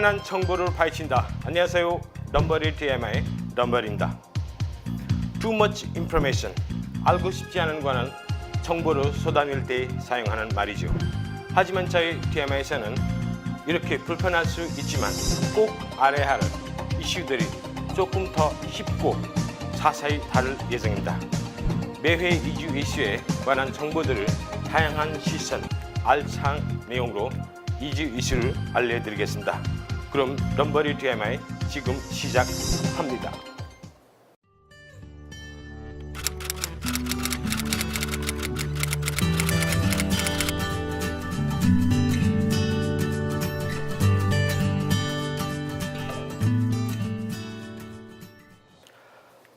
불편한 정보를 파헤친다. 안녕하세요. 럼버리 TMI 럼버리입니다. Too much information. 알고 싶지 않은 거는 정보를 쏟아낼 때 사용하는 말이죠. 하지만 저희 TMI에서는 이렇게 불편할 수 있지만 꼭 알아야 할 이슈들이 조금 더 쉽고 자세히 다룰 예정입니다. 매회 이주 이슈에 관한 정보들을 다양한 시선, 알찬 내용으로 이주 이슈를 알려드리겠습니다. 그럼 럼버리 TMI 지금 시작합니다.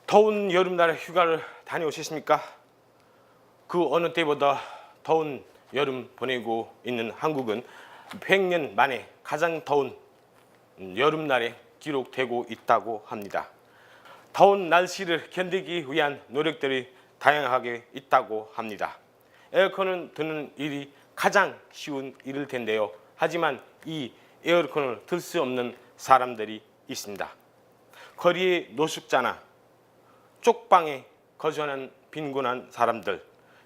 더운 여름날에 휴가를 다녀오셨습니까? 그 어느 때보다 더운 여름 보내고 있는 한국은 100년 만에 가장 더운 여름날에 기록되고 있다고 합니다. 더운 날씨를 견디기 위한 노력들이 다양하게 있다고 합니다. 에어컨을 드는 일이 가장 쉬운 일일 텐데요. 하지만 이 에어컨을 들 수 없는 사람들이 있습니다. 거리의 노숙자나 쪽방에 거주하는 빈곤한 사람들,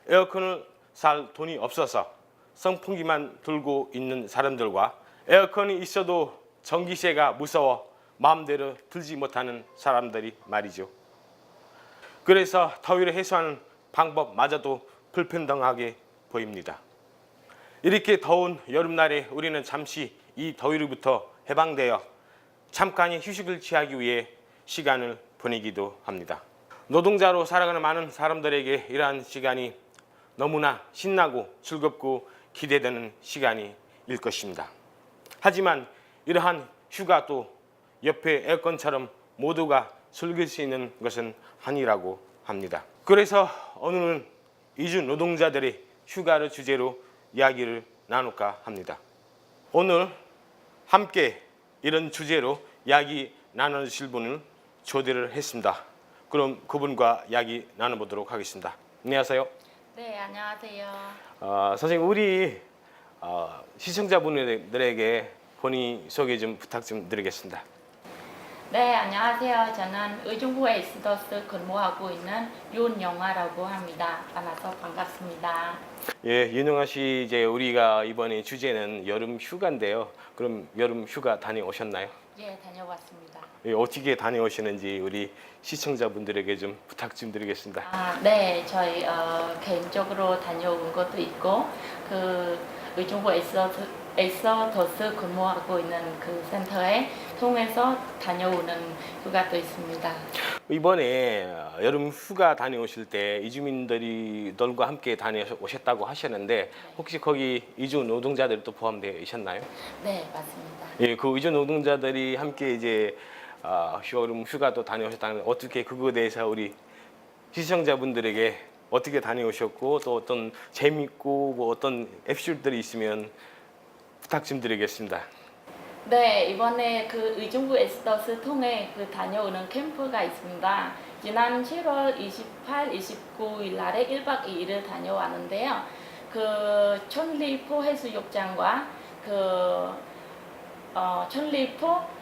에어컨을 살 돈이 없어서 선풍기만 들고 있는 사람들과 에어컨이 있어도 전기세가 무서워 마음대로 들지 못하는 사람들이 말이죠. 그래서 더위를 해소하는 방법마저도 불평등하게 보입니다. 이렇게 더운 여름날에 우리는 잠시 이 더위로부터 해방되어 잠깐의 휴식을 취하기 위해 시간을 보내기도 합니다. 노동자로 살아가는 많은 사람들에게 이러한 시간이 너무나 신나고 즐겁고 기대되는 시간일 것입니다. 하지만 이러한 휴가도 옆에 에어컨처럼 모두가 즐길 수 있는 것은 아니라고 합니다. 그래서 오늘은 이주 노동자들의 휴가를 주제로 이야기를 나눌까 합니다. 오늘 함께 이런 주제로 이야기 나눠주실 분을 초대를 했습니다. 그럼 그분과 이야기 나눠보도록 하겠습니다. 안녕하세요. 네, 안녕하세요. 선생님, 우리 시청자분들에게 본인 소개 좀 부탁 좀 드리겠습니다. 네, 안녕하세요. 저는 의정부 에이스더스 근무하고 있는 윤영아라고 합니다. 만나서 반갑습니다. 예, 윤영아 씨, 이제 우리가 이번에 주제는 여름 휴가인데요. 그럼 여름 휴가 다녀오셨나요? 예, 다녀왔습니다. 예, 어떻게 다녀오시는지 우리 시청자분들에게 좀 부탁 좀 드리겠습니다. 네, 저희 개인적으로 다녀온 것도 있고 그 의정부 에이스더스 근무하고 있는 그 센터에 통해서 다녀오는 휴가도 있습니다. 이번에 여름 휴가 다녀오실 때 이주민들과 함께 다녀오셨다고 하셨는데 혹시 거기 이주 노동자들도 포함되어 있었나요? 네, 맞습니다. 예, 그 이주 노동자들이 함께 이제 여름 휴가도 다녀오셨다는 어떻게 그거에 대해서 우리 시청자분들에게 어떻게 다녀오셨고 또 어떤 재밌고 뭐 어떤 에피소드들이 있으면 부탁 좀 드리겠습니다. 네, 이번에 그 의정부 에이스더스 통해 그 다녀오는 캠프가 있습니다. 지난 7월 28, 29일 날에 1박 2일을 다녀왔는데요. 그 천리포 해수욕장과 그 천리포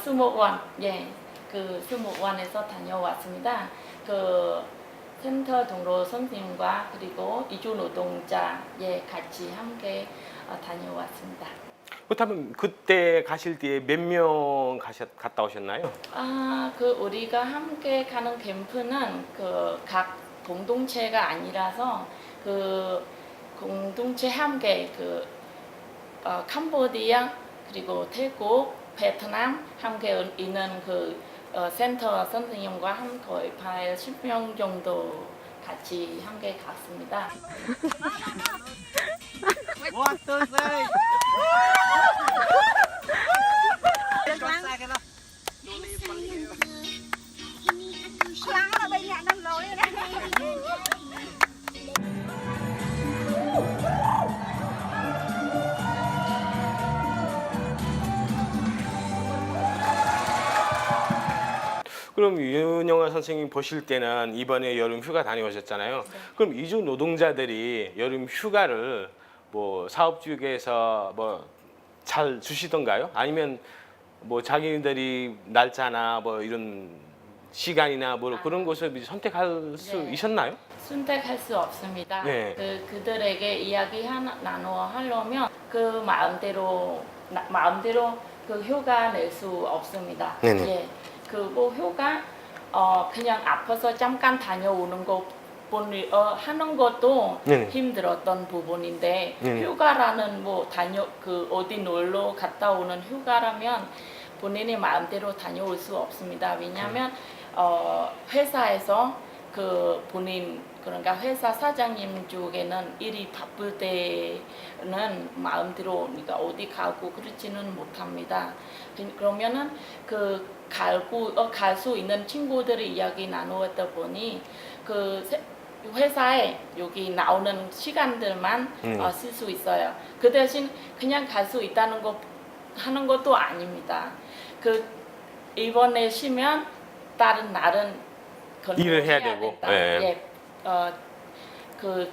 수목원, 예, 그 수목원에서 다녀왔습니다. 그 센터 동료 선생님과 그리고 이주 노동자 같이 함께 다녀왔습니다. 그렇다면 그때 가실 때 몇 명 갔다 오셨나요? 그 우리가 함께 가는 캠프는 그 각 공동체가 아니라서 그 공동체 함께 그 캄보디아 그리고 태국, 베트남 함께 있는 그 센터 선생님과 함께 10명 정도 같이 함께 갔습니다. 그럼 윤영아 선생님 보실 때는 이번에 여름 휴가 다녀오셨잖아요. 네. 그럼 이주 노동자들이 여름 휴가를 뭐 사업 쪽에서 뭐 잘 주시던가요? 아니면 뭐 자기들이 날짜나 뭐 이런 시간이나 뭐 그런 것을 선택할 수 네. 있었나요? 선택할 수 없습니다. 네. 그들에게 이야기 나누어 하려면 그 마음대로 그 휴가 낼 수 없습니다. 네네. 예. 그리고 휴가 그냥 아파서 잠깐 다녀오는 거 하는 것도 네네. 힘들었던 부분인데 네네. 휴가라는 뭐 어디 놀러 갔다 오는 휴가라면 본인이 마음대로 다녀올 수 없습니다. 왜냐하면 회사에서 그 본인 그러니까 회사 사장님 쪽에는 일이 바쁠 때는 마음대로 그러니까 어디 가고 그렇지는 못합니다. 그러면은 갈 수 있는 친구들의 이야기 나누었다 보니 회사에 여기 나오는 시간들만 쓸 수 있어요. 그 대신 그냥 갈 수 있다는 거 하는 것도 아닙니다. 이번에 쉬면 다른 날은 일을 해야 되고. 된다. 예. 예.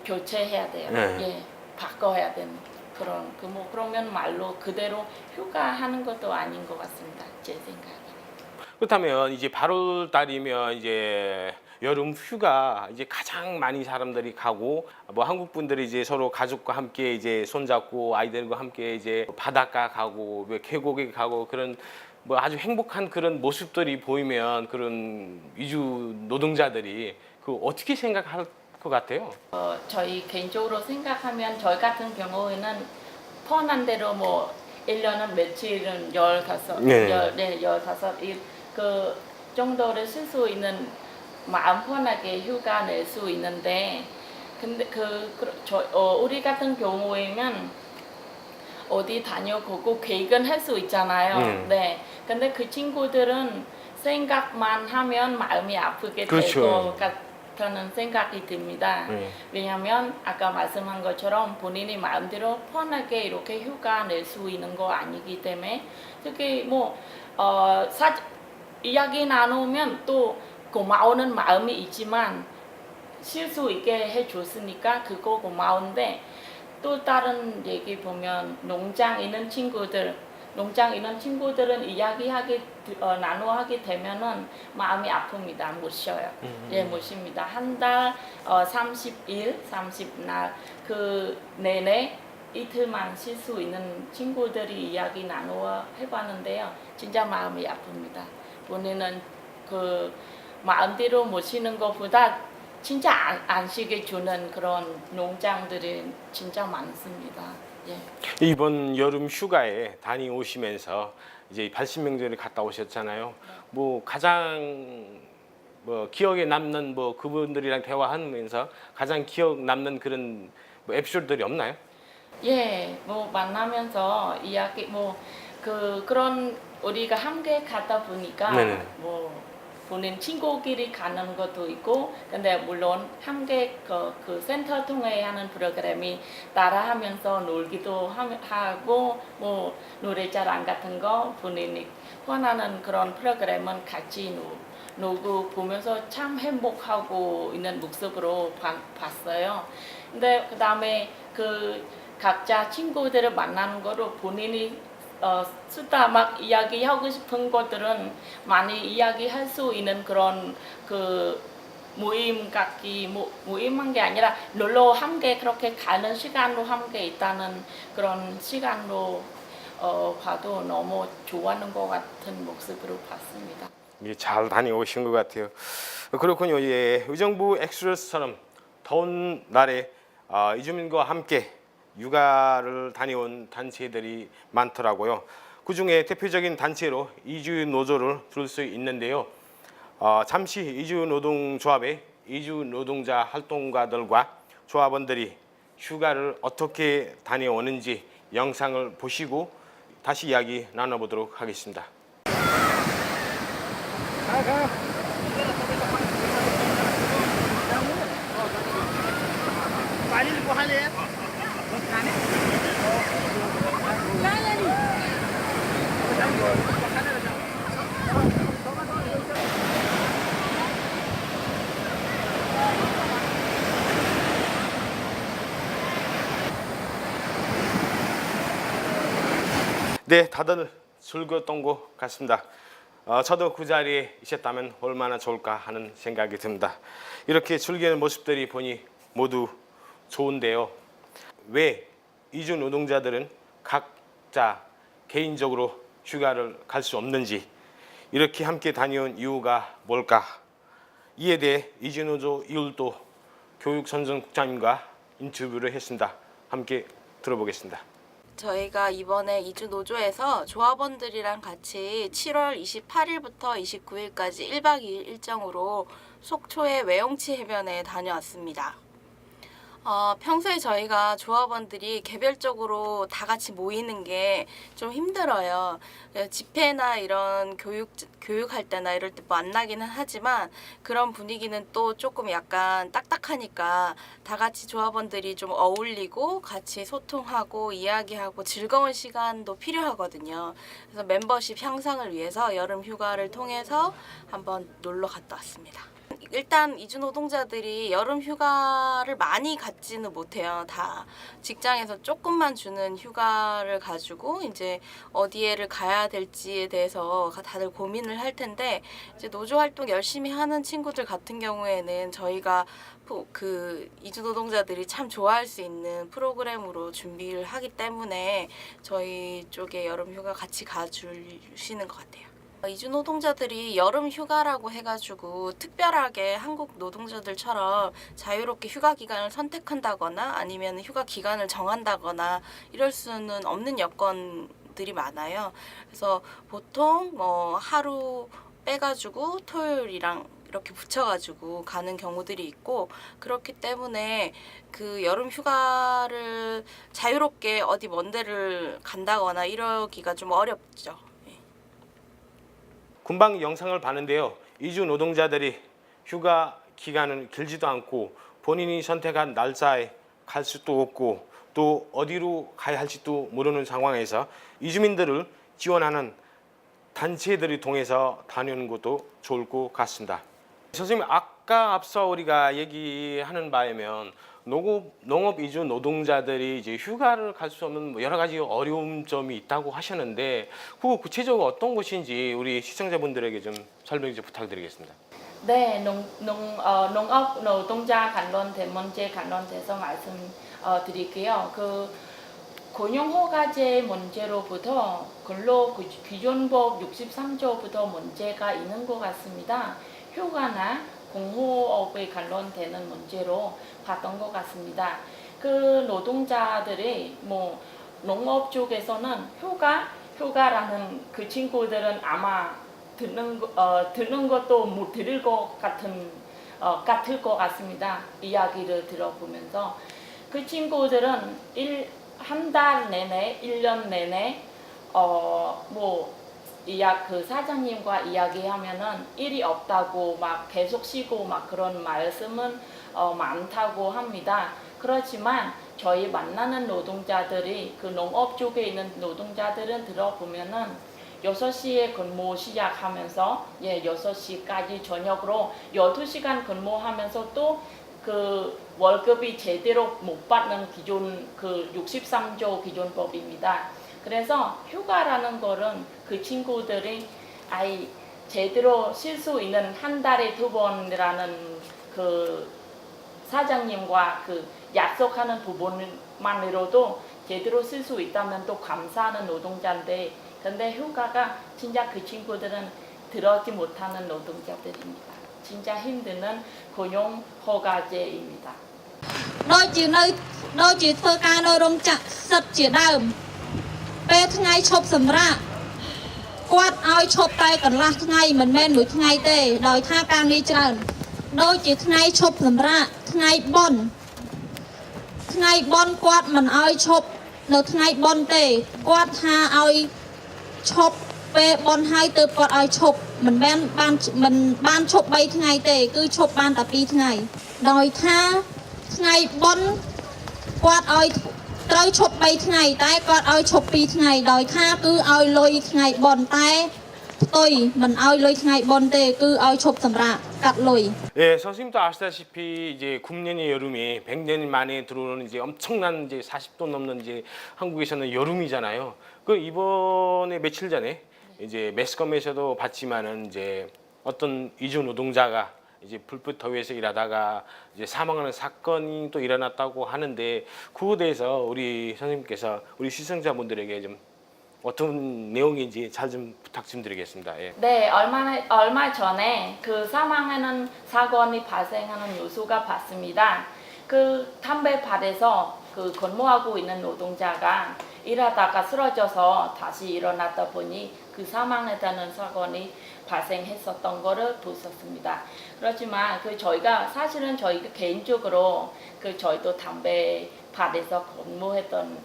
교체해야 돼요. 예. 예. 바꿔야 되는 그런 그러면 말로 그대로 휴가하는 것도 아닌 것 같습니다. 제 생각에. 그렇다면 이제 8월 달이면 이제 여름 휴가 이제 가장 많이 사람들이 가고 뭐 한국 분들이 이제 서로 가족과 함께 이제 손잡고 아이들과 함께 이제 바닷가 가고 뭐 계곡에 가고 그런 뭐 아주 행복한 그런 모습들이 보이면 그런 이주 노동자들이 그 어떻게 생각할 것 같아요? 저희 개인적으로 생각하면 저희 같은 경우에는 편한 대로 뭐 1년은 며칠은 15, 네. 15일 그 정도를 쓸 수 있는 마음 편하게 휴가 낼 수 있는데 근데 우리 같은 경우에는 어디 다녀보고 계획은 할 수 있잖아요. 네. 근데 그 친구들은 생각만 하면 마음이 아프게 그렇죠. 될 것 같다는 생각이 듭니다. 왜냐하면 아까 말씀한 것처럼 본인이 마음대로 편하게 이렇게 휴가 낼 수 있는 거 아니기 때문에 특히 뭐 이야기 나누면 또 고마우는 마음이 있지만 쉴 수 있게 해줬으니까 그거 고마운데 또 다른 얘기 보면 농장 있는 친구들은 나누하게 되면은 마음이 아픕니다. 못 쉬어요. 예, 못 쉽니다. 한 달 30일, 30날 그 내내 이틀만 쉴 수 있는 친구들이 이야기 나누어 해봤는데요. 진짜 마음이 아픕니다. 본인은 그 마음대로 못 쉬는 것보다 진짜 안 쉬게 주는 그런 농장들이 진짜 많습니다. 예. 이번 여름 휴가에 다녀오시면서 이제 80명절에 갔다 오셨잖아요. 뭐 가장 뭐 기억에 남는 뭐 그분들이랑 대화하면서 가장 기억 남는 그런 뭐 에피소드들이 없나요? 예, 뭐 만나면서 이야기 그런 우리가 함께 가다 보니까 네네. 뭐 본인 친구끼리 가는 것도 있고 근데 물론 함께 그 센터 통해 하는 프로그램이 따라하면서 놀기도 하고 뭐 노래자랑 같은 거 본인이 원하는 그런 프로그램은 같이 놀고 보면서 참 행복하고 있는 모습으로 봤어요. 근데 그다음에 각자 친구들을 만나는 거로 본인이 수다 막 이야기하고 싶은 것들은 많이 이야기할 수 있는 그런 모임한 게 아니라 놀러 함께 그렇게 가는 시간으로 함께 있다는 그런 시간으로 봐도 너무 좋아하는 것 같은 모습으로 봤습니다. 예, 잘 다녀오신 것 같아요. 그렇군요. 예, 의정부 엑스로스처럼 더운 날에 이주민과 함께 육아를 다녀온 단체들이 많더라고요. 그 중에 대표적인 단체로 이주 노조를 들을 수 있는데요. 잠시 이주 노동조합의 이주 노동자 활동가들과 조합원들이 휴가를 어떻게 다녀오는지 영상을 보시고 다시 이야기 나눠보도록 하겠습니다. 네, 다들 즐거웠던 것 같습니다. 저도 그 자리에 있었다면 얼마나 좋을까 하는 생각이 듭니다. 이렇게 즐기는 모습들이 보니 모두 좋은데요. 왜 이주 노동자들은 각자 개인적으로 휴가를 갈 수 없는지, 이렇게 함께 다녀온 이유가 뭘까? 이에 대해 이주노조 이율도 교육선전국장님과 인터뷰를 했습니다. 함께 들어보겠습니다. 저희가 이번에 이주 노조에서 조합원들이랑 같이 7월 28일부터 29일까지 1박 2일 일정으로 속초의 외용치 해변에 다녀왔습니다. 평소에 저희가 조합원들이 개별적으로 다 같이 모이는 게 좀 힘들어요. 집회나 이런 교육할 때나 이럴 때 만나기는 하지만 그런 분위기는 또 조금 약간 딱딱하니까 다 같이 조합원들이 좀 어울리고 같이 소통하고 이야기하고 즐거운 시간도 필요하거든요. 그래서 멤버십 향상을 위해서 여름 휴가를 통해서 한번 놀러 갔다 왔습니다. 일단 이주 노동자들이 여름 휴가를 많이 갖지는 못해요. 다 직장에서 조금만 주는 휴가를 가지고 이제 어디에를 가야 될지에 대해서 다들 고민을 할 텐데, 이제 노조 활동 열심히 하는 친구들 같은 경우에는 저희가 그 이주 노동자들이 참 좋아할 수 있는 프로그램으로 준비를 하기 때문에 저희 쪽에 여름 휴가 같이 가주시는 것 같아요. 이주 노동자들이 여름 휴가라고 해가지고 특별하게 한국 노동자들처럼 자유롭게 휴가 기간을 선택한다거나 아니면 휴가 기간을 정한다거나 이럴 수는 없는 여건들이 많아요. 그래서 보통 하루 빼가지고 토요일이랑 이렇게 붙여가지고 가는 경우들이 있고, 그렇기 때문에 그 여름 휴가를 자유롭게 어디 먼 데를 간다거나 이러기가 좀 어렵죠. 금방 영상을 봤는데요. 이주 노동자들이 휴가 기간은 길지도 않고 본인이 선택한 날짜에 갈 수도 없고 또 어디로 가야 할지도 모르는 상황에서 이주민들을 지원하는 단체들이 통해서 다니는 것도 좋을 것 같습니다. 선생님, 아까 앞서 우리가 얘기하는 바에면 농업 이주 노동자들이 이제 휴가를 갈 수 없는 여러 가지 어려움 점이 있다고 하셨는데, 그거 구체적으로 어떤 것인지 우리 시청자분들에게 좀 설명 좀 부탁드리겠습니다. 네, 농업 노동자 관련된 문제 관련돼서 말씀드릴게요. 그 고용허가제 문제로부터 근로기준법 63조부터 문제가 있는 것 같습니다. 휴가나 공허업에 관련되는 문제로 봤던 것 같습니다. 그 노동자들이 농업 쪽에서는 휴가라는 그 친구들은 아마 듣는 것도 못 들을 것 같을 것 같습니다. 이야기를 들어보면서 그 친구들은 한 달 내내, 1년 내내 그 사장님과 이야기하면은 일이 없다고 막 계속 쉬고 막 그런 말씀은 많다고 합니다. 그렇지만 저희 만나는 노동자들이 그 농업 쪽에 있는 노동자들은 들어보면은 6시에 근무 시작하면서 6시까지 저녁으로 12시간 근무하면서 또 그 월급이 제대로 못 받는 기존 그 63조 기준법입니다. 그래서 휴가라는 거는 그 친구들이 제대로 쉴 수 있는 한 달에 2번이라는 그 사장님과 그 약속하는 부분만으로도 제대로 쓸 수 있다면 또 감사하는 노동자인데, 근데 휴가가 진짜 그 친구들은 들어지 못하는 노동자들입니다. 진짜 힘드는 고용 허가제입니다. ដូចជាធ្វើការនៅរោងចក្រសិតជាដើមពេលថ្ងៃឈប់សម្រាកគាត់ឲ្យឈប់តែកន្លះថ្ងៃមិនមែនមួយថ្ងៃទេដោយថាការងារច្រើនដូចជាថ្ងៃឈប់សម្រាកថ្ងៃបុណ្យគាត់មិនឲ្យឈប់នៅថ្ងៃបុណ្យទេគាត់ថាឲ្យឈប់ពេលបុណ្យហើយទើបគាត់ឲ្យឈប់មិនបានឈប់3ថ្ងៃទេគឺឈប់បានតែ2ថ្ងៃដោយថាថ្ងៃបុណ្យគាត់ឲ្យត្រូវឈប់3ថ្ងៃតែគាត់ឲ្យឈប់2ថ្ងៃដោយថាគឺឲ្យលុយថ្ងៃបុណ្យតែផ្ទុយមិនឲ្យលុយថ្ងៃបុណ្យទេគឺឲ្យឈប់សម្រាកកាត់លុយ 예, 선생님도 아시다시피 이제 금년의 여름이 100년 만에 들어오는 이제 엄청난 이제 40도 넘는 이제 한국에서는 여름이잖아요. 그 이번에 며칠 전에 이제 매스컴에서도 봤지만은 이제 어떤 이주 노동자가 이제 불빛 더위에서 일하다가 이제 사망하는 사건이 또 일어났다고 하는데 그거에 대해서 우리 선생님께서 우리 시청자분들에게 좀 어떤 내용인지 잘 좀 부탁 좀 드리겠습니다. 예. 네, 얼마 전에 그 사망하는 사건이 발생하는 뉴스가 봤습니다. 그 담배밭에서 그 근무하고 있는 노동자가 일하다가 쓰러져서 다시 일어났다 보니 그 사망했다는 사건이 발생했었던 거를 보셨습니다. 그렇지만 그 저희가 사실은 저희가 개인적으로 그 저희도 담배밭에서 근무했던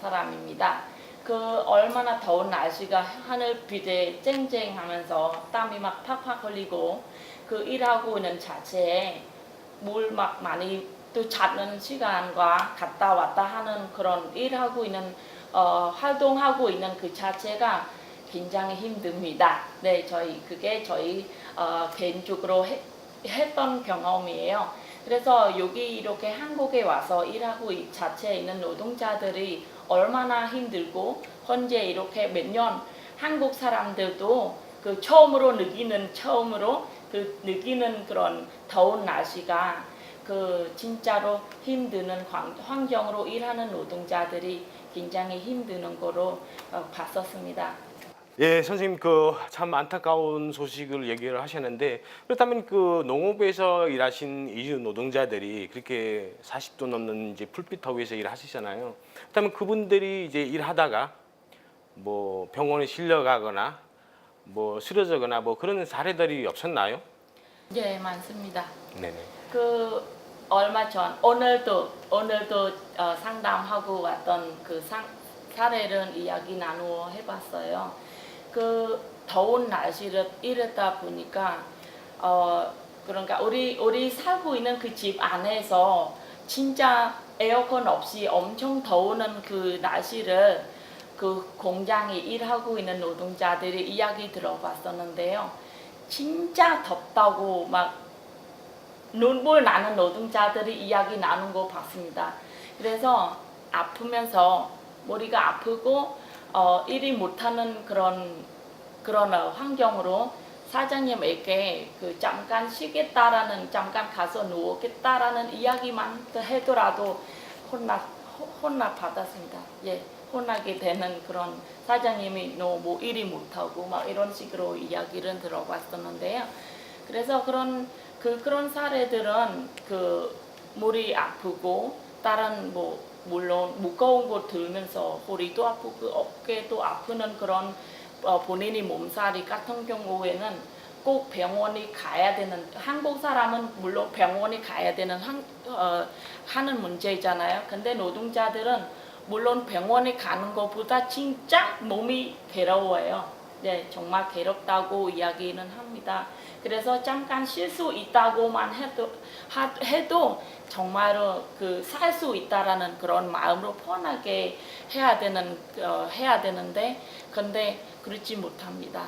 사람입니다. 그 얼마나 더운 날씨가 하늘빛에 쨍쨍하면서 땀이 막 팍팍 흘리고 그 일하고 있는 자체에 물 막 많이 또 찾는 시간과 갔다 왔다 하는 그런 일하고 있는 활동하고 있는 그 자체가 굉장히 힘듭니다. 네, 그게 저희 개인적으로 했던 경험이에요. 그래서 여기 이렇게 한국에 와서 일하고 이 자체에 있는 노동자들이 얼마나 힘들고 현재 이렇게 몇 년 한국 사람들도 그 처음으로 느끼는 그런 더운 날씨가 그 진짜로 힘드는 환경으로 일하는 노동자들이 굉장히 힘드는 거로 봤었습니다. 예, 선생님 그 참 안타까운 소식을 얘기를 하셨는데 그렇다면 그 농업에서 일하신 이주 노동자들이 그렇게 40도 넘는 이제 풀빛 더위에서 일하시잖아요. 그렇다면 그분들이 이제 일하다가 뭐 병원에 실려가거나 뭐 쓰러지거나 뭐 그런 사례들이 없었나요? 네, 많습니다. 네네. 그 얼마 전 오늘도 상담하고 왔던 그 사례를 이야기 나누어 해봤어요. 그 더운 날씨를 이랬다 보니까 그러니까 우리 살고 있는 그 집 안에서 진짜 에어컨 없이 엄청 더우는 그 날씨를 그 공장에 일하고 있는 노동자들이 이야기 들어봤었는데요. 진짜 덥다고 막 눈물 나는 노동자들이 이야기 나눈 거 봤습니다. 그래서 아프면서 머리가 아프고 일이 못하는 그런 환경으로 사장님에게 그 잠깐 쉬겠다라는 잠깐 가서 누우겠다라는 이야기만 하더라도 혼나 받았습니다. 예, 혼나게 되는 그런 사장님이 너 뭐 일이 못하고 막 이런 식으로 이야기를 들어봤었는데요. 그래서 그런 사례들은 그 머리 아프고 다른 뭐 물론 무거운 거 들면서 허리도 아프고 어깨도 아프는 그런 본인이 몸살이 같은 경우에는 꼭 병원에 가야 되는 한국 사람은 물론 병원에 가야 되는 하는 문제잖아요. 근데 노동자들은 물론 병원에 가는 것보다 진짜 몸이 괴로워요. 네, 정말 괴롭다고 이야기는 합니다. 그래서 잠깐 쉴 수 있다고만 해도 정말로 그 살 수 있다라는 그런 마음으로 편하게 해야 되는데 근데 그렇지 못합니다.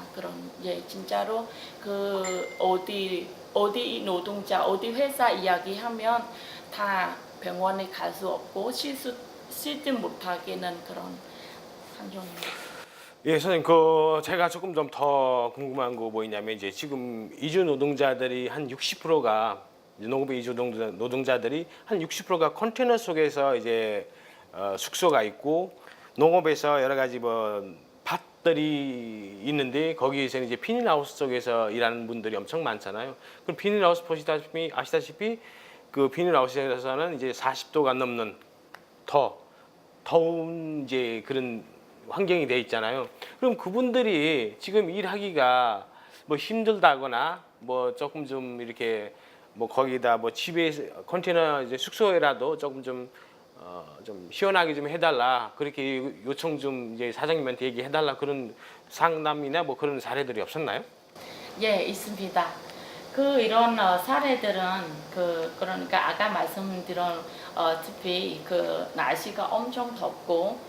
진짜로 그 어디 노동자 어디 회사 이야기하면 다 병원에 갈 수 없고 쉬지 못하게는 그런 환경입니다. 예, 선생님, 제가 조금 좀 더 궁금한 거 뭐냐면 이제 지금 이주 노동자들이 한 60%가 농업의 이주 노동자들이 한 60%가 컨테이너 속에서 이제 숙소가 있고 농업에서 여러 가지 뭐 밭들이 있는데 거기에서 이제 비닐하우스 쪽에서 일하는 분들이 엄청 많잖아요. 그럼 비닐하우스 아시다시피 그 비닐하우스에서는 이제 40도가 넘는 더운 이제 그런 환경이 돼 있잖아요. 그럼 그분들이 지금 일하기가 뭐 힘들다거나 뭐 조금 좀 이렇게 뭐 거기다 뭐 집에 컨테이너 이제 숙소에라도 조금 좀 시원하게 좀 해달라 그렇게 요청 좀 이제 사장님한테 얘기해달라 그런 상담이나 뭐 그런 사례들이 없었나요? 예, 있습니다. 이런 사례들은 그러니까 아까 말씀드린 특히 그 날씨가 엄청 덥고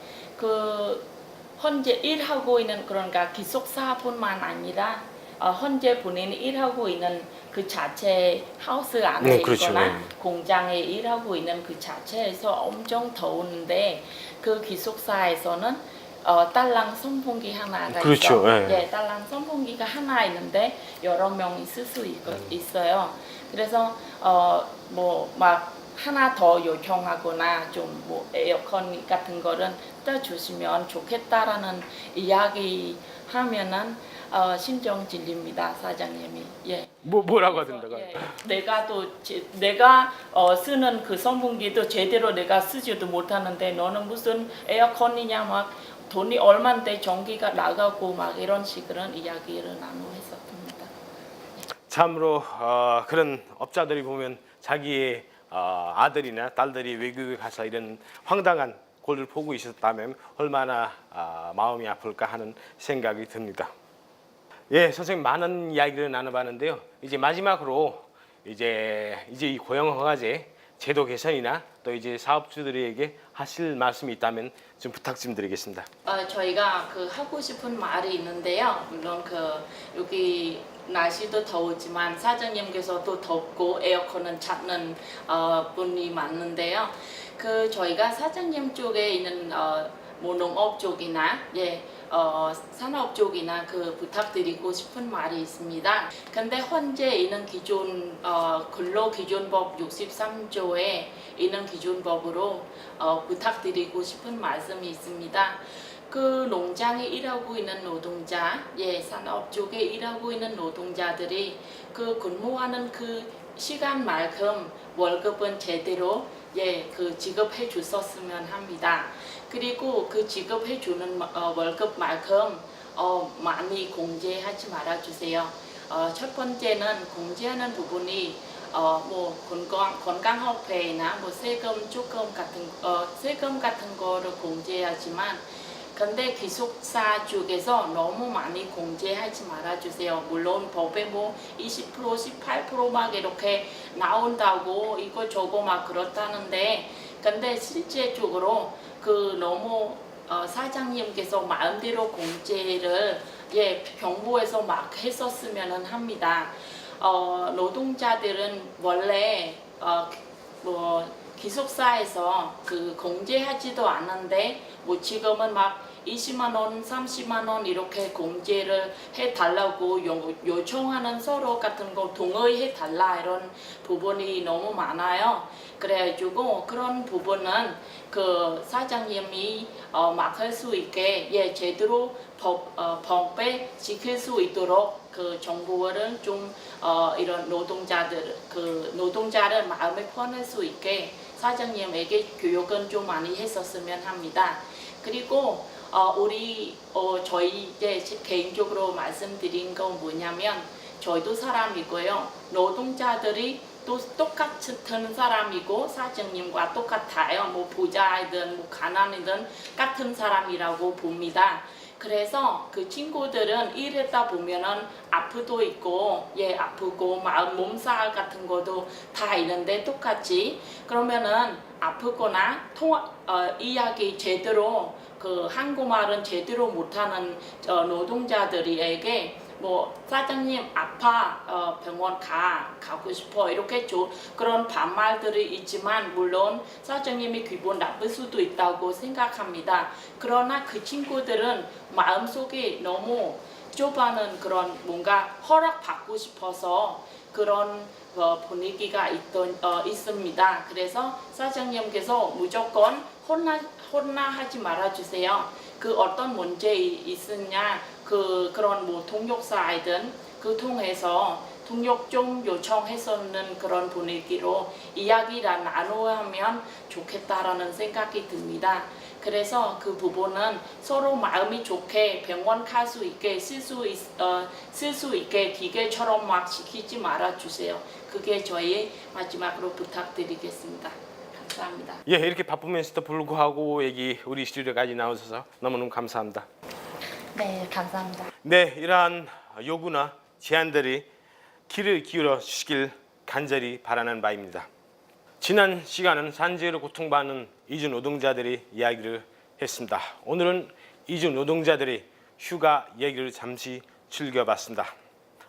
현재 일하고 있는 그러니까 기숙사뿐만 아니라 현재 본인이 일하고 있는 그 자체 하우스 안에 그렇죠. 있거나 공장에 일하고 있는 그 자체에서 엄청 더운데 그 기숙사에서는 딸랑 선풍기 하나가 그렇죠, 있어. 예. 예, 딸랑 선풍기가 하나 있는데 여러 명이 쓸 수 있어요. 그래서 뭐 막 하나 더 요청하거나 좀 뭐 에어컨 같은 거는 떠주시면 좋겠다라는 이야기 하면은 신청 질립니다, 사장님이. 예. 뭐라고 하던가. 예, 내가 쓰는 그 선풍기도 제대로 내가 쓰지도 못하는데 너는 무슨 에어컨이냐 막 돈이 얼마인데 전기가 나가고 막 이런 식으로 이야기를 나누었었습니다. 참으로 그런 업자들이 보면 자기의 아들이나 딸들이 외국에 가서 이런 황당한 꼴을 보고 있었다면 얼마나 마음이 아플까 하는 생각이 듭니다. 예, 선생님 많은 이야기를 나눠봤는데요. 이제 마지막으로 이제 이 고용허가제 제도 개선이나 또 이제 사업주들에게 하실 말씀이 있다면 좀 부탁 좀 드리겠습니다. 저희가 그 하고 싶은 말이 있는데요. 물론 여기 날씨도 더우지만 사장님께서도 덥고 에어컨은 찾는 분이 많은데요. 저희가 사장님 쪽에 있는 뭐 농업 쪽이나 산업 쪽이나 부탁드리고 싶은 말이 있습니다. 근데 현재 있는 기존 근로기준법 63조에 있는 기준법으로 부탁드리고 싶은 말씀이 있습니다. 농장에 일하고 있는 노동자, 산업 쪽에 일하고 있는 노동자들이 근무하는 시간만큼 월급은 제대로 지급해 줬었으면 합니다. 그리고 지급해 주는 월급만큼 많이 공제하지 말아 주세요. 첫 번째는 공제하는 부분이 뭐 건강保険이나 뭐 세금 같은 거를 공제하지만 근데 기숙사 쪽에서 너무 많이 공제하지 말아주세요. 물론 법에 뭐 20%, 18% 막 이렇게 나온다고 이거 저거 막 그렇다는데 근데 실제적으로 너무 사장님께서 마음대로 공제를 정부에서 막 했었으면 합니다. 노동자들은 원래 뭐 기숙사에서 공제하지도 않는데 뭐 지금은 막 20만 원, 30만 원 이렇게 공제를 해달라고 요청하는 서로 같은 거 동의해달라 이런 부분이 너무 많아요. 그래가지고 그런 부분은 사장님이 막 할 수 있게 제대로 법에 지킬 수 있도록 정부를 좀 이런 노동자를 마음에 편할 수 있게 사장님에게 교육은 좀 많이 했었으면 합니다. 그리고 저희 개인적으로 말씀드린 건 뭐냐면 저희도 사람이고요. 노동자들이 또 똑같은 사람이고 사장님과 똑같아요. 뭐 부자이든 뭐 가난이든 같은 사람이라고 봅니다. 그래서 친구들은 일했다 보면은 아프도 있고 아프고 몸살 같은 것도 다 있는데 똑같이 그러면은 아프거나 이야기 제대로 한국말은 제대로 못하는 노동자들에게 뭐 사장님 아파 병원 가고 싶어 이렇게 그런 반말들이 있지만 물론 사장님이 기분 나쁠 수도 있다고 생각합니다. 그러나 친구들은 마음속에 너무 좁아는 그런 뭔가 허락받고 싶어서 그런 분위기가 있습니다. 그래서 사장님께서 무조건 혼나하지 말아주세요. 어떤 문제 있으냐 그런 뭐 통역사이든 통해서 통역 좀 요청했었는 그런 분위기로 이야기를 나누면 좋겠다라는 생각이 듭니다. 그래서 부분은 서로 마음이 좋게 병원 갈 수 있게 쓸 수 있게 기계처럼 막 시키지 말아주세요. 그게 저희 마지막으로 부탁드리겠습니다. 감사합니다. 예, 이렇게 바쁘면서도 불구하고 우리 스튜디오까지 나오셔서 너무너무 감사합니다. 네, 감사합니다. 네, 이러한 요구나 제안들이 귀를 기울여 주시길 간절히 바라는 바입니다. 지난 시간은 산재로 고통받는 이주 노동자들의 이야기를 했습니다. 오늘은 이주 노동자들의 휴가 얘기를 잠시 즐겨봤습니다.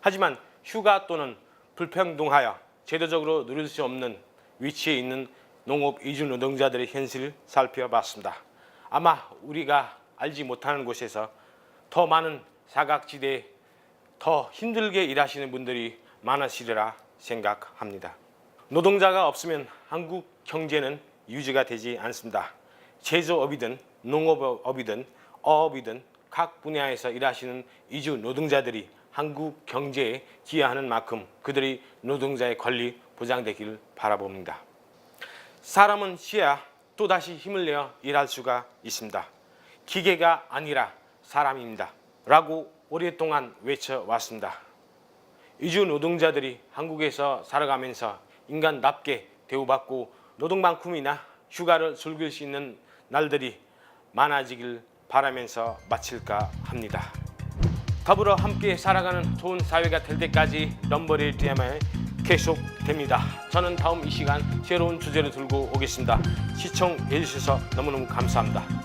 하지만 휴가 또는 불평등하여 제도적으로 누릴 수 없는 위치에 있는 농업 이주 노동자들의 현실을 살펴봤습니다. 아마 우리가 알지 못하는 곳에서 더 많은 사각지대에 더 힘들게 일하시는 분들이 많으시리라 생각합니다. 노동자가 없으면 한국 경제는 유지가 되지 않습니다. 제조업이든 농업이든 어업이든 각 분야에서 일하시는 이주 노동자들이 한국 경제에 기여하는 만큼 그들이 노동자의 권리 보장되길 바라봅니다. 사람은 쉬어야 또다시 힘을 내어 일할 수가 있습니다. 기계가 아니라 사람입니다. 라고 오랫동안 외쳐왔습니다. 이주 노동자들이 한국에서 살아가면서 인간답게 대우받고 노동만큼이나 휴가를 즐길 수 있는 날들이 많아지길 바라면서 마칠까 합니다. 더불어 함께 살아가는 좋은 사회가 될 때까지 럼버리 TMI 계속됩니다. 저는 다음 이 시간 새로운 주제를 들고 오겠습니다. 시청해 주셔서 너무너무 감사합니다.